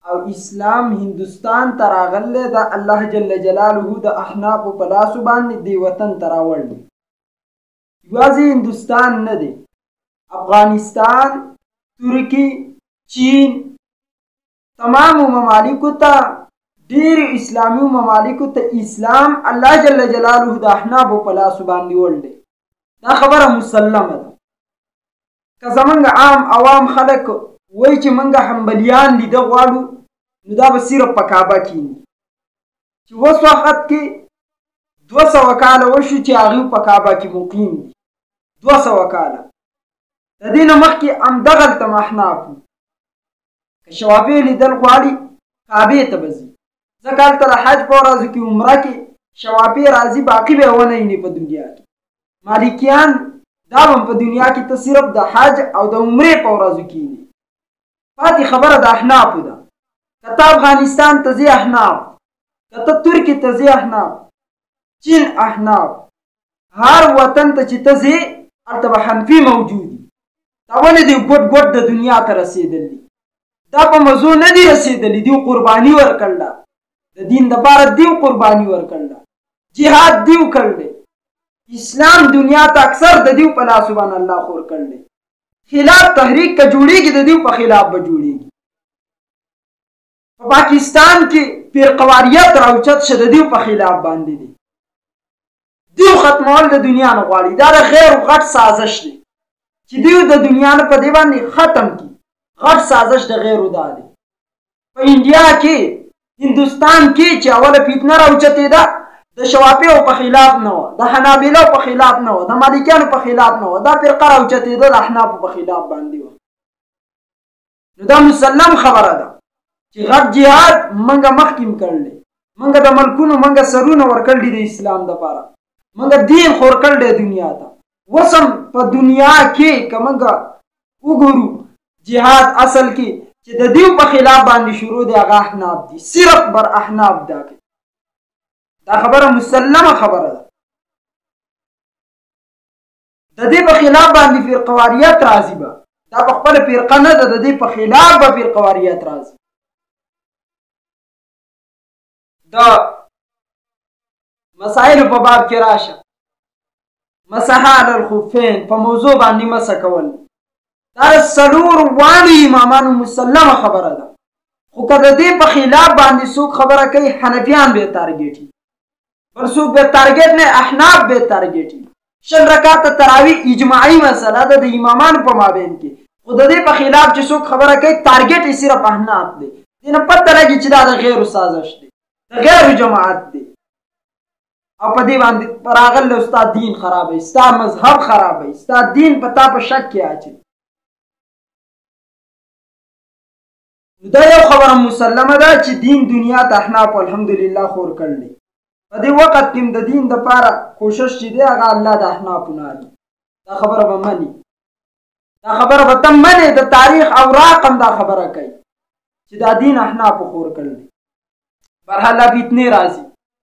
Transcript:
او اسلام هندوستان ته راغلی د الله جل جلاله د احنافو په لاسو باندې دې وطن ته راوړ دی. یوازې هندوستان نه دی، افغانستان، ترکی، چین، تمامو ممالکو ته، ډېر اسلامي ممالکو ته اسلام الله جل جلاله د احنافو په لاسو باندې وړ دی. دا خبره مسلمه ده. که زمونږ عام عوام خلک وایي چې موږ حنبلیان لیده غواړو، نو دا به صرف په کعبه کښېني چې اوس وخت کې 200 کاله وشو چې هغوی په کعبه کې مقیم دي. 200 کاله. د دې نه مخکې همدغلته احناف وو. که شوافی لیدل غواړي کعبې ته به ځي، ځکه هلته د حج په ورځو کې عمره کې شوافی راځي، باقي به یې ونه ویني په دنیا کې. مالکیان دا به په دنیا کې ته صرف د حج او د عمرې په ورځو کې ویني. پاتې خبره د احنافو ده. که ته افغانستان ته ځې احناف، که ته ترکي ته ځې احناف، چین احناف، هر وطن ته چې ته ځې هلته به حنفي موجود وي. دا ولې دی ګوټ ګوټ د دنیا ته رسېدلي؟ دا په مزو نه دي رسېدلي، دیو قرباني ورکړله، د دین دپاره دیو قرباني ورکړله، جهاد دیو کړلی. اسلام دنیا ته اکثر د دیو په لاسو باندې الله خور کړلی. خلاف تحریک که جوړېږي د دیو په خلاف به جوړېږي. په پاکستان کې پیرقواریت راوچت شه د دیو په خلاف باندې دی. دیو ختمول د دنیا نه غواړي. دا د غیر غټ سازش دی چې دیو د دنیا نه په دې باندې ختم کړي. غټ سازش د غیرو دا دی. په انډیا کې، هندوستان کې چې اوله فتنه راوچتېده، د شوافیو په خلاف نه وه، د حنابلو په خلاف نه وه، د مالکیانو په خلاف نه وه، دا فرقه راوچتېده د احنافو په خلاف باندې وه. نو دا مسلم خبره ده چې غټ جهاد منګه مخکې کړلی، منګه د ملکونو منګه سرونه ورکړلي د اسلام دپاره، منګه دین خور کړلی دنیا ته. اوس هم په دنیا کې که منګه وګورو جهاد اصل کې چې د دیو په خلاف باندې شروع دی، هغه احناف دي، صرف بر احناف دا کوي. دا خبره مسلمه خبره ده. د دې په خلاف باندې فرقواریت راځي به، دا په خپله فرقه نه ده، د دې په خلاف به فرقواریت راځي. د مسائلو په باب کې راشه، مسح علی الخفین په موضوع باندې مسح کول، دا څلور واړو امامانو مسلمه خبره ده. خو که د دې په خلاف باندې څوک خبره کوي، حنفیان به تارګېټي، بل څوک به تارګېټ نه، احناف به تارګېټي. 6 رکعاته تراویح اجماعي مسله ده د امامانو په مابین کې. خو د دې په خلاف چې څوک خبره کوي، تارګېټ یې صرف احناف دی. دې نه پته لګي چې دا د غیرو سازش دی، د غیرو جماعت دی. او په دې باندې راغلی ستا دین خرابوي، ستا مذهب خرابوي، ستا دین په تا په شک کې اچوي. دا یو خبره مسلمه ده چې دین دنیا ته احناف الحمدلله خور کړلی. په دې وخت کې د دین دپاره کوشش چې دی هغه الله د احنافو نه اخلي. دا خبره به مني، دا خبره به ته منې. د تاریخ اوراق هم دا خبره کوي چې دا دین احنافو خور کړلی. برحال فتنې راځي.